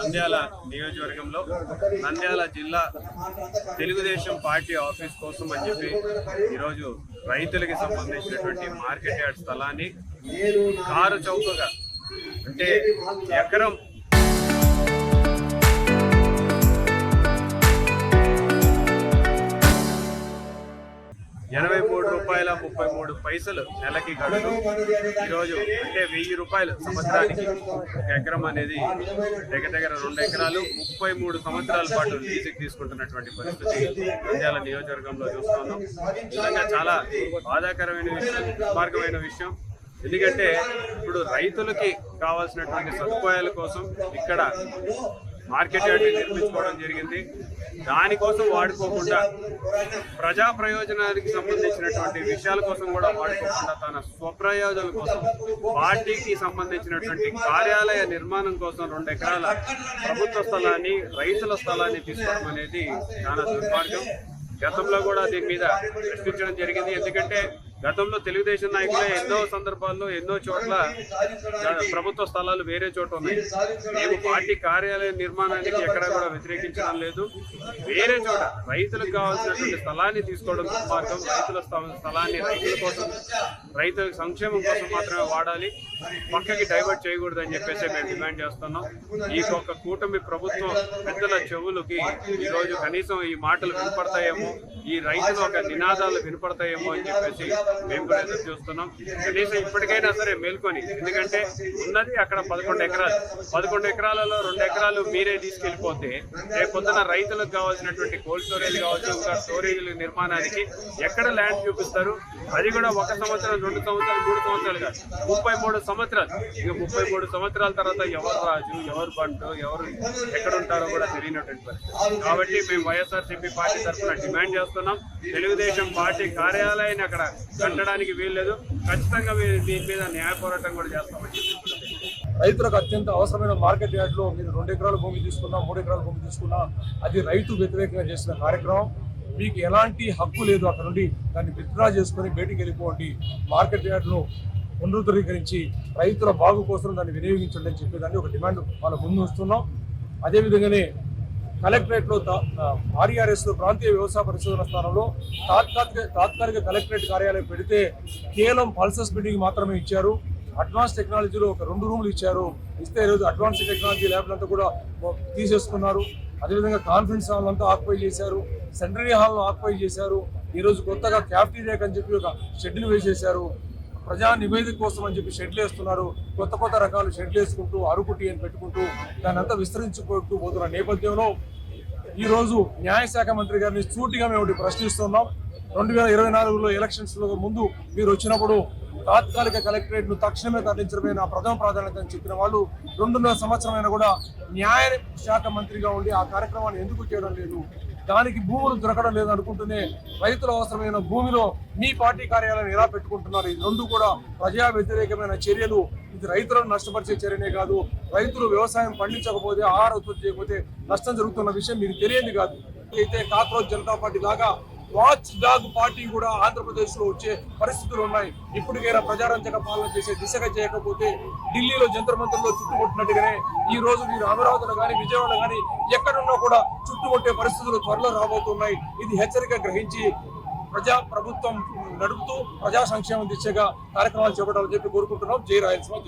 నంద్యాల నియోజకవర్గంలో నంద్యాల జిల్లా Telugu Desam party office కోసం అని చెప్పి ఈరోజు రైతులకి సంబంధించినటువంటి మార్కెట్ యార్డ్ స్థలాన్ని కారు చౌకగా అంటే ఎకరం ₹83.33 నెలకి గడువు ఈరోజు అంటే ₹1000 సంవత్సరానికి ఒక ఎకరం అనేది దగ్గర 2 ఎకరాలు 33 సంవత్సరాల పాటు లీజుకి తీసుకుంటున్నటువంటి పరిస్థితి నంద్యాల నియోజకవర్గంలో చూస్తున్నాం. నిజంగా చాలా బాధాకరమైన విషయం, దుర్మార్గమైన విషయం. ఎందుకంటే ఇప్పుడు రైతులకి కావాల్సినటువంటి సదుపాయాల కోసం ఇక్కడ మార్కెట్ యార్డ్ నిర్మించుకోవడం జరిగింది. దానికోసం వాడుకోకుండా ప్రజా ప్రయోజనానికి సంబంధించినటువంటి విషయాల కోసం కూడా వాడుకోకుండా తన స్వప్రయోజనాల కోసం పార్టీకి సంబంధించినటువంటి కార్యాలయ నిర్మాణం కోసం 2 ఎకరాల ప్రభుత్వ స్థలాన్ని రైతుల స్థలాన్ని తీసుకోవడం అనేది చాలా దుర్మార్గం. గతంలో కూడా దీని మీద ప్రశ్నించడం జరిగింది. ఎందుకంటే గతంలో తెలుగుదేశం నాయకులే ఎన్నో సందర్భాల్లో ఎన్నో చోట్ల ప్రభుత్వ స్థలాలు వేరే చోట ఉన్నాయి. మేము పార్టీ కార్యాలయ నిర్మాణానికి ఎక్కడా కూడా వ్యతిరేకించడం లేదు. వేరే చోట రైతులకు కావాల్సినటువంటి స్థలాన్ని తీసుకోవడం మార్గం. రైతుల స్థలాన్ని రైతుల కోసం, రైతుల సంక్షేమం కోసం మాత్రమే వాడాలి, పక్కకి డైవర్ట్ చేయకూడదని చెప్పేసి మేము డిమాండ్ చేస్తున్నాం. ఈ ఒక్క కూటమి ప్రభుత్వం పెద్దల చెవులకి ఈరోజు కనీసం ఈ మాటలు వినపడతాయేమో, ఈ రైతులు ఒక నినాదాలు వినపడతాయేమో అని చెప్పేసి మేము కూడా ఎదురు చూస్తున్నాం. కనీసం ఇప్పటికైనా సరే మేల్కొని, ఎందుకంటే ఉన్నది అక్కడ 11 ఎకరాలలో 2 ఎకరాలు మీరే తీసుకెళ్లిపోతే రేపు పొద్దున రైతులకు కావాల్సినటువంటి కోల్డ్ స్టోరేజ్ కావచ్చు, ఇంకా స్టోరేజ్ నిర్మాణానికి ఎక్కడ ల్యాండ్ చూపిస్తారు? అది కూడా 1 సంవత్సరం, 2 సంవత్సరాలు, 3 సంవత్సరాలు కాదు, 33 సంవత్సరాలు. ఇక 33 సంవత్సరాల తర్వాత ఎవరు రాజు, ఎవరు బంటు, ఎవరు ఎక్కడ ఉంటారో కూడా తెలియనటువంటి పరిస్థితి. కాబట్టి మేము వైఎస్ఆర్సీపీ పార్టీ తరఫున డిమాండ్ చేస్తున్నాం, తెలుగుదేశం పార్టీ కార్యాలయాన్ని అక్కడ కట్టడానికి వీల్లేదు. ఖచ్చితంగా దీని మీద న్యాయ పోరాటం కూడా చేస్తామని. రైతులకు అత్యంత అవసరమైన మార్కెట్ యార్డ్లో మీరు 2 ఎకరాల భూమి తీసుకున్నా, 3 ఎకరాల భూమి తీసుకున్నా అది రైతు వ్యతిరేకంగా చేసిన కార్యక్రమం. మీకు ఎలాంటి హక్కు లేదు అక్కడ నుండి దాన్ని విత్డ్రా చేసుకొని బయటికి వెళ్ళిపోండి. మార్కెట్ యార్డ్ను పునరుద్ధరీకరించి రైతుల బాగు కోసం దాన్ని వినియోగించండి అని చెప్పేదాన్ని ఒక డిమాండ్ వాళ్ళ ముందు వస్తున్నాం. అదేవిధంగానే కలెక్టరేట్లో ఆర్ఈఆర్ఎస్లో ప్రాంతీయ వ్యవసాయ పరిశోధన స్థానంలో తాత్కాలిక కలెక్టరేట్ కార్యాలయం పెడితే కేవలం పల్సస్ బిల్డింగ్ మాత్రమే ఇచ్చారు. అడ్వాన్స్ టెక్నాలజీలో ఒక 2 రూములు ఇచ్చారు. ఇస్తే ఈరోజు అడ్వాన్స్ టెక్నాలజీ ల్యాబ్లంతా కూడా తీసేసుకున్నారు. అదేవిధంగా కాన్ఫరెన్స్ హాల్ అంతా ఆక్యుపై చేశారు, సెంటరీ హాల్ను ఆక్యుపై చేశారు. ఈరోజు కొత్తగా క్యాఫ్టీరియా అని చెప్పి ఒక షెడ్యూల్ వేసేశారు. ప్రజా నివేదిక కోసం అని చెప్పి షెడ్లు వేస్తున్నారు. కొత్త రకాలు షెడ్లు వేసుకుంటూ అరుకుటి అని పెట్టుకుంటూ దాన్ని అంతా విస్తరించుకుంటూ పోతున్న నేపథ్యంలో ఈరోజు న్యాయశాఖ మంత్రి గారిని సూటిగా మేము ప్రశ్నిస్తున్నాం. 2024లో ఎలక్షన్స్లో ముందు మీరు వచ్చినప్పుడు తాత్కాలిక కలెక్టరేట్ను తక్షణమే తరలించడమే నా ప్రథమ ప్రాధాన్యత అని చెప్పిన వాళ్ళు 2.5 సంవత్సరమైనా కూడా న్యాయ శాఖ మంత్రిగా ఉండి ఆ కార్యక్రమాన్ని ఎందుకు చేయడం లేదు? దానికి భూములు దొరకడం లేదు అనుకుంటూనే రైతుల అవసరమైన భూమిలో మీ పార్టీ కార్యాలయం ఎలా పెట్టుకుంటున్నారు? ఇది 2 కూడా ప్రజా వ్యతిరేకమైన చర్యలు. ఇది రైతులను నష్టపరిచే చర్యనే కాదు. రైతులు వ్యవసాయం పండించకపోతే, ఆహార ఉత్పత్తి చేయకపోతే నష్టం జరుగుతున్న విషయం మీకు తెలియదు కాదు. అయితే కాక్రోచ్ జనతా పార్టీ లాగా వాచ్ డాగ్ పార్టీ కూడా ఆంధ్రప్రదేశ్లో వచ్చే పరిస్థితులు ఉన్నాయి. ఇప్పటికైనా ప్రజారంజక పాలన చేసే దిశగా చేయకపోతే ఢిల్లీలో జంతర్ మంతర్లో చుట్టుముట్టినట్టుగానే ఈ రోజు మీరు అమరావతిలో కానీ, విజయవాడలో కానీ ఎక్కడున్నా కూడా చుట్టుముట్టే పరిస్థితులు త్వరలో రాబోతున్నాయి. ఇది హెచ్చరిక గ్రహించి ప్రభుత్వం నడుపుతూ ప్రజా సంక్షేమం దిశగా కార్యక్రమాలు చేపట్టాలని చెప్పి కోరుకుంటున్నాం. జై రాయలసీమ.